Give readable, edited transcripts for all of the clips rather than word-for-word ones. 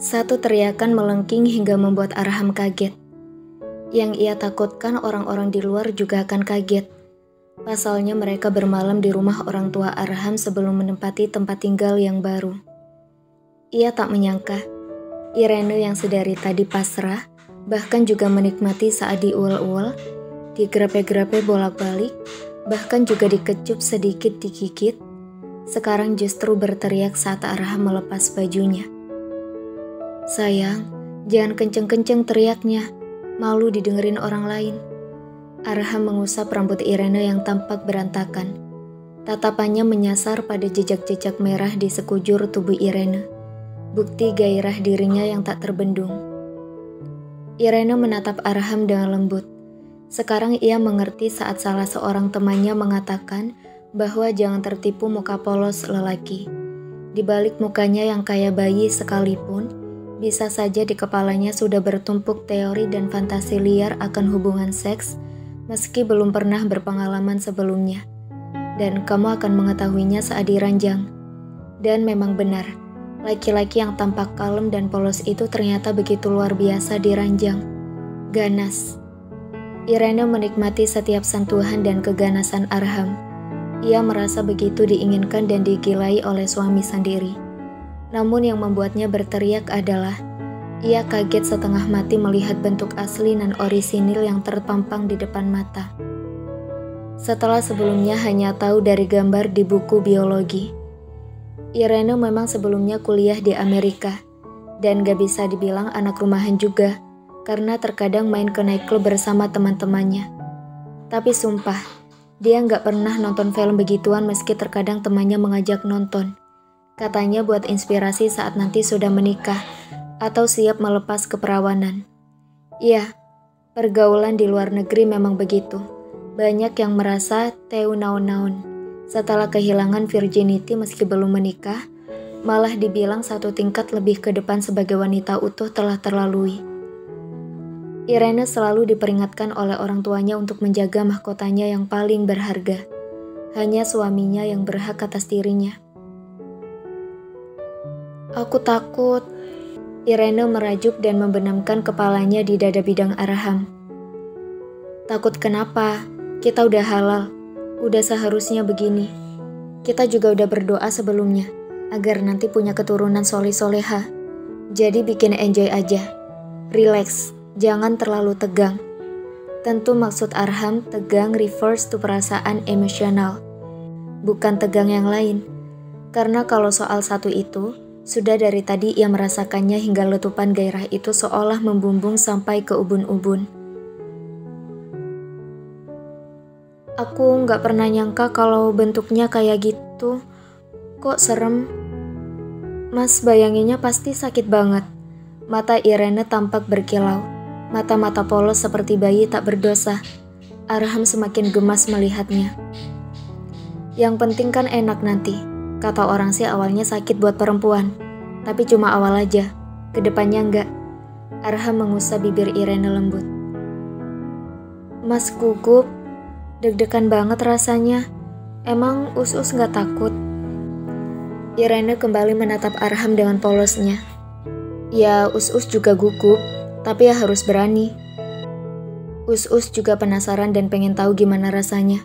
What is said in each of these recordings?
Satu teriakan melengking hingga membuat Arham kaget. Yang ia takutkan orang-orang di luar juga akan kaget. Pasalnya mereka bermalam di rumah orang tua Arham sebelum menempati tempat tinggal yang baru. Ia tak menyangka, Irene yang sedari tadi pasrah, bahkan juga menikmati saat diuel-uel, digrepe-grepe bolak-balik, bahkan juga dikecup sedikit digigit, sekarang justru berteriak saat Arham melepas bajunya. "Sayang, jangan kenceng-kenceng teriaknya, malu didengerin orang lain." Arham mengusap rambut Irene yang tampak berantakan. Tatapannya menyasar pada jejak-jejak merah di sekujur tubuh Irene, bukti gairah dirinya yang tak terbendung. Irene menatap Arham dengan lembut. Sekarang ia mengerti saat salah seorang temannya mengatakan bahwa jangan tertipu muka polos lelaki. Di balik mukanya yang kayak bayi sekalipun, bisa saja di kepalanya sudah bertumpuk teori dan fantasi liar akan hubungan seks meski belum pernah berpengalaman sebelumnya. Dan kamu akan mengetahuinya saat diranjang. Dan memang benar, laki-laki yang tampak kalem dan polos itu ternyata begitu luar biasa diranjang. Ganas. Irene menikmati setiap sentuhan dan keganasan Arham. Ia merasa begitu diinginkan dan digilai oleh suami sendiri. Namun yang membuatnya berteriak adalah ia kaget setengah mati melihat bentuk asli dan orisinil yang terpampang di depan mata. Setelah sebelumnya hanya tahu dari gambar di buku biologi. Irene memang sebelumnya kuliah di Amerika, dan gak bisa dibilang anak rumahan juga, karena terkadang main ke nightclub bersama teman-temannya. Tapi sumpah, dia gak pernah nonton film begituan meski terkadang temannya mengajak nonton. Katanya buat inspirasi saat nanti sudah menikah atau siap melepas keperawanan. Iya, pergaulan di luar negeri memang begitu. Banyak yang merasa teu naon-naon. Setelah kehilangan virginity meski belum menikah, malah dibilang satu tingkat lebih ke depan sebagai wanita utuh telah terlalui. Irene selalu diperingatkan oleh orang tuanya untuk menjaga mahkotanya yang paling berharga. Hanya suaminya yang berhak atas dirinya. "Aku takut." Irene merajuk dan membenamkan kepalanya di dada bidang Arham. "Takut kenapa? Kita udah halal. Udah seharusnya begini. Kita juga udah berdoa sebelumnya, agar nanti punya keturunan soleh-soleha. Jadi bikin enjoy aja. Relax, jangan terlalu tegang." Tentu maksud Arham tegang refers to perasaan emosional, bukan tegang yang lain. Karena kalau soal satu itu, sudah dari tadi ia merasakannya hingga letupan gairah itu seolah membumbung sampai ke ubun-ubun. "Aku nggak pernah nyangka kalau bentuknya kayak gitu. Kok serem?" "Mas, bayanginnya pasti sakit banget." Mata Irene tampak berkilau. Mata-mata polos seperti bayi tak berdosa. Arham semakin gemas melihatnya. "Yang penting kan enak nanti. Kata orang sih awalnya sakit buat perempuan, tapi cuma awal aja, kedepannya enggak." Arham mengusap bibir Irene lembut. "Mas gugup, deg-degan banget rasanya. Emang Us-Us gak takut?" Irene kembali menatap Arham dengan polosnya. "Ya Us-Us juga gugup, tapi ya harus berani." Us-Us juga penasaran dan pengen tahu gimana rasanya.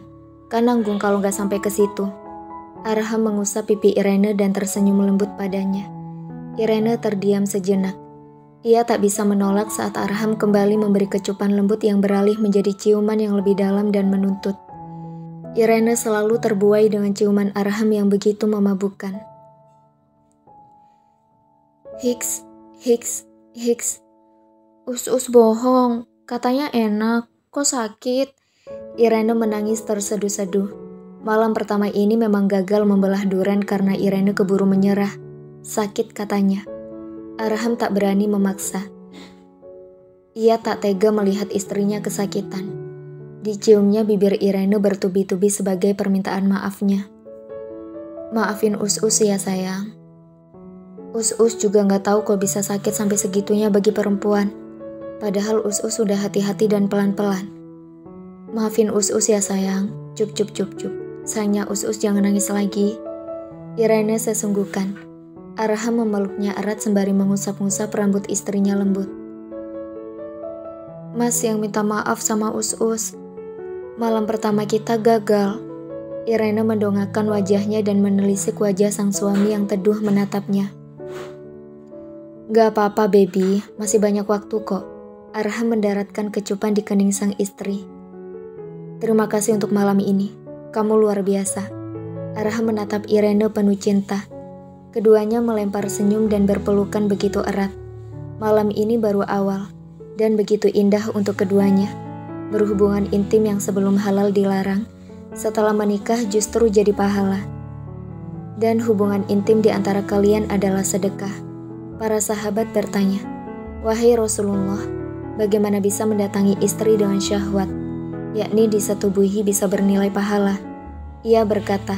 Kan nanggung kalau gak sampai ke situ. Arham mengusap pipi Irene dan tersenyum lembut padanya. Irene terdiam sejenak. Ia tak bisa menolak saat Arham kembali memberi kecupan lembut yang beralih menjadi ciuman yang lebih dalam dan menuntut. Irene selalu terbuai dengan ciuman Arham yang begitu memabukkan. "Hiks, hiks, hiks." "Us-Us bohong, katanya enak, kok sakit?" Irene menangis terseduh-seduh. Malam pertama ini memang gagal membelah duren karena Irene keburu menyerah. Sakit katanya. Arham tak berani memaksa. Ia tak tega melihat istrinya kesakitan. Diciumnya bibir Irene bertubi-tubi sebagai permintaan maafnya. "Maafin Us-Us ya sayang." Us-Us juga gak tahu kok bisa sakit sampai segitunya bagi perempuan. Padahal Us-Us sudah hati-hati dan pelan-pelan. "Maafin Us-Us ya sayang. Cup cup cup cup. Sayangnya Us-Us jangan nangis lagi." Irene sesungguhkan. Arham memeluknya erat sembari mengusap-ngusap rambut istrinya lembut. Mas yang minta maaf sama Us-Us. Malam pertama kita gagal. Irene mendongakkan wajahnya dan menelisik wajah sang suami yang teduh menatapnya. Gak apa-apa baby, masih banyak waktu kok. Arham mendaratkan kecupan di kening sang istri. Terima kasih untuk malam ini, kamu luar biasa. Arham menatap Irene penuh cinta. Keduanya melempar senyum dan berpelukan begitu erat. Malam ini baru awal, dan begitu indah untuk keduanya. Berhubungan intim yang sebelum halal dilarang, setelah menikah justru jadi pahala. Dan hubungan intim di antara kalian adalah sedekah. Para sahabat bertanya, wahai Rasulullah, bagaimana bisa mendatangi istri dengan syahwat, yakni disetubuhi bisa bernilai pahala? Ia berkata,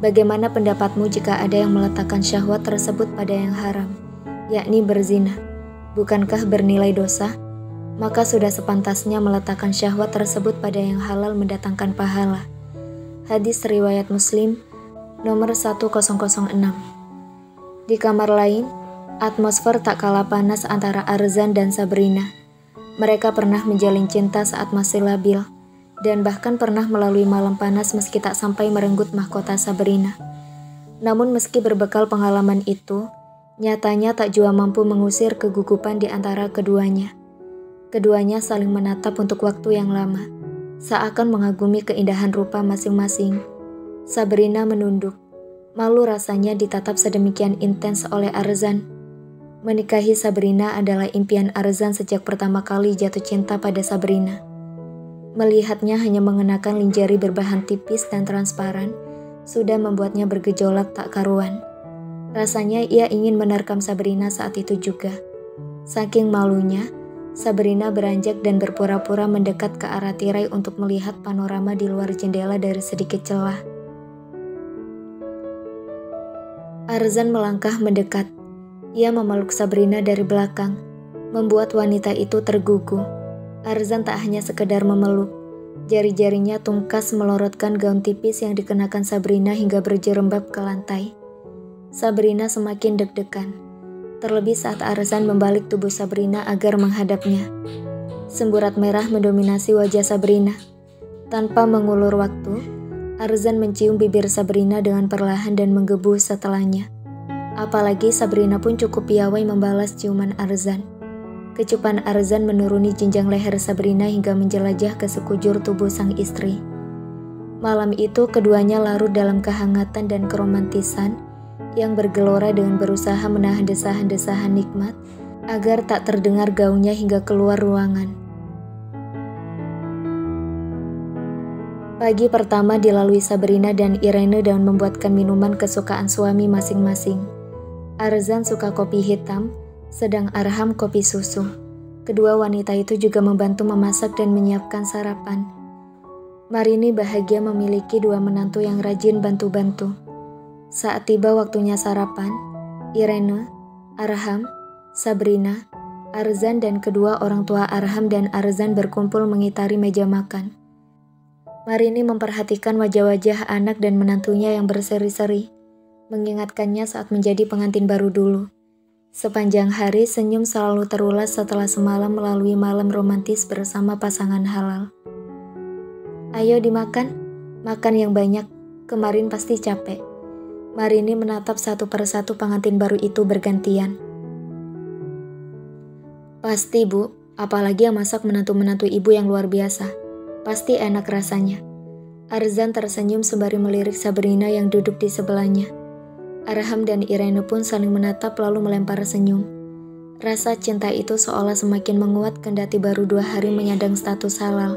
bagaimana pendapatmu jika ada yang meletakkan syahwat tersebut pada yang haram, yakni berzina? Bukankah bernilai dosa? Maka sudah sepantasnya meletakkan syahwat tersebut pada yang halal mendatangkan pahala. Hadis riwayat Muslim nomor 1006. Di kamar lain, atmosfer tak kalah panas antara Arzan dan Sabrina. Mereka pernah menjalin cinta saat masih labil, dan bahkan pernah melalui malam panas meski tak sampai merenggut mahkota Sabrina. Namun meski berbekal pengalaman itu, nyatanya tak jua mampu mengusir kegugupan di antara keduanya. Keduanya saling menatap untuk waktu yang lama, seakan mengagumi keindahan rupa masing-masing. Sabrina menunduk, malu rasanya ditatap sedemikian intens oleh Arzan. Menikahi Sabrina adalah impian Arzan sejak pertama kali jatuh cinta pada Sabrina. Melihatnya hanya mengenakan lingerie berbahan tipis dan transparan, sudah membuatnya bergejolak tak karuan. Rasanya ia ingin menerkam Sabrina saat itu juga. Saking malunya, Sabrina beranjak dan berpura-pura mendekat ke arah tirai untuk melihat panorama di luar jendela dari sedikit celah. Arzan melangkah mendekat. Ia memeluk Sabrina dari belakang, membuat wanita itu tergugu. Arzan tak hanya sekedar memeluk, jari-jarinya tungkas melorotkan gaun tipis yang dikenakan Sabrina hingga berjerembab ke lantai. Sabrina semakin deg-degan, terlebih saat Arzan membalik tubuh Sabrina agar menghadapnya. Semburat merah mendominasi wajah Sabrina. Tanpa mengulur waktu, Arzan mencium bibir Sabrina dengan perlahan dan menggebu setelahnya. Apalagi Sabrina pun cukup piawai membalas ciuman Arzan. Kecupan Arzan menuruni jenjang leher Sabrina hingga menjelajah ke sekujur tubuh sang istri. Malam itu keduanya larut dalam kehangatan dan keromantisan yang bergelora dengan berusaha menahan desahan-desahan nikmat agar tak terdengar gaungnya hingga keluar ruangan. Pagi pertama dilalui Sabrina dan Irene dengan membuatkan minuman kesukaan suami masing-masing. Arzan suka kopi hitam, sedang Arham kopi susu. Kedua wanita itu juga membantu memasak dan menyiapkan sarapan. Marini bahagia memiliki dua menantu yang rajin bantu-bantu. Saat tiba waktunya sarapan, Irene, Arham, Sabrina, Arzan dan kedua orang tua Arham dan Arzan berkumpul mengitari meja makan. Marini memperhatikan wajah-wajah anak dan menantunya yang berseri-seri, mengingatkannya saat menjadi pengantin baru dulu. Sepanjang hari senyum selalu terulas setelah semalam melalui malam romantis bersama pasangan halal. Ayo dimakan, makan yang banyak, kemarin pasti capek. Marini menatap satu persatu pengantin baru itu bergantian. Pasti bu, apalagi yang masak menantu-menantu ibu yang luar biasa. Pasti enak rasanya. Arzan tersenyum sembari melirik Sabrina yang duduk di sebelahnya. Arham dan Irene pun saling menatap lalu melempar senyum. Rasa cinta itu seolah semakin menguat kendati baru 2 hari menyandang status halal.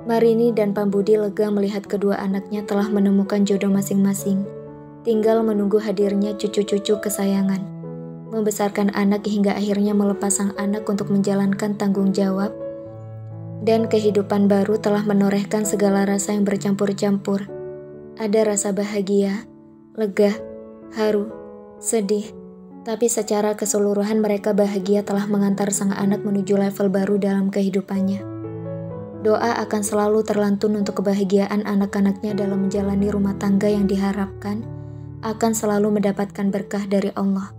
Marini dan Pambudi lega melihat kedua anaknya telah menemukan jodoh masing-masing. Tinggal menunggu hadirnya cucu-cucu kesayangan. Membesarkan anak hingga akhirnya melepas sang anak untuk menjalankan tanggung jawab. Dan kehidupan baru telah menorehkan segala rasa yang bercampur-campur. Ada rasa bahagia, lega, haru, sedih, tapi secara keseluruhan mereka bahagia telah mengantar sang anak menuju level baru dalam kehidupannya. Doa akan selalu terlantun untuk kebahagiaan anak-anaknya dalam menjalani rumah tangga yang diharapkan akan selalu mendapatkan berkah dari Allah.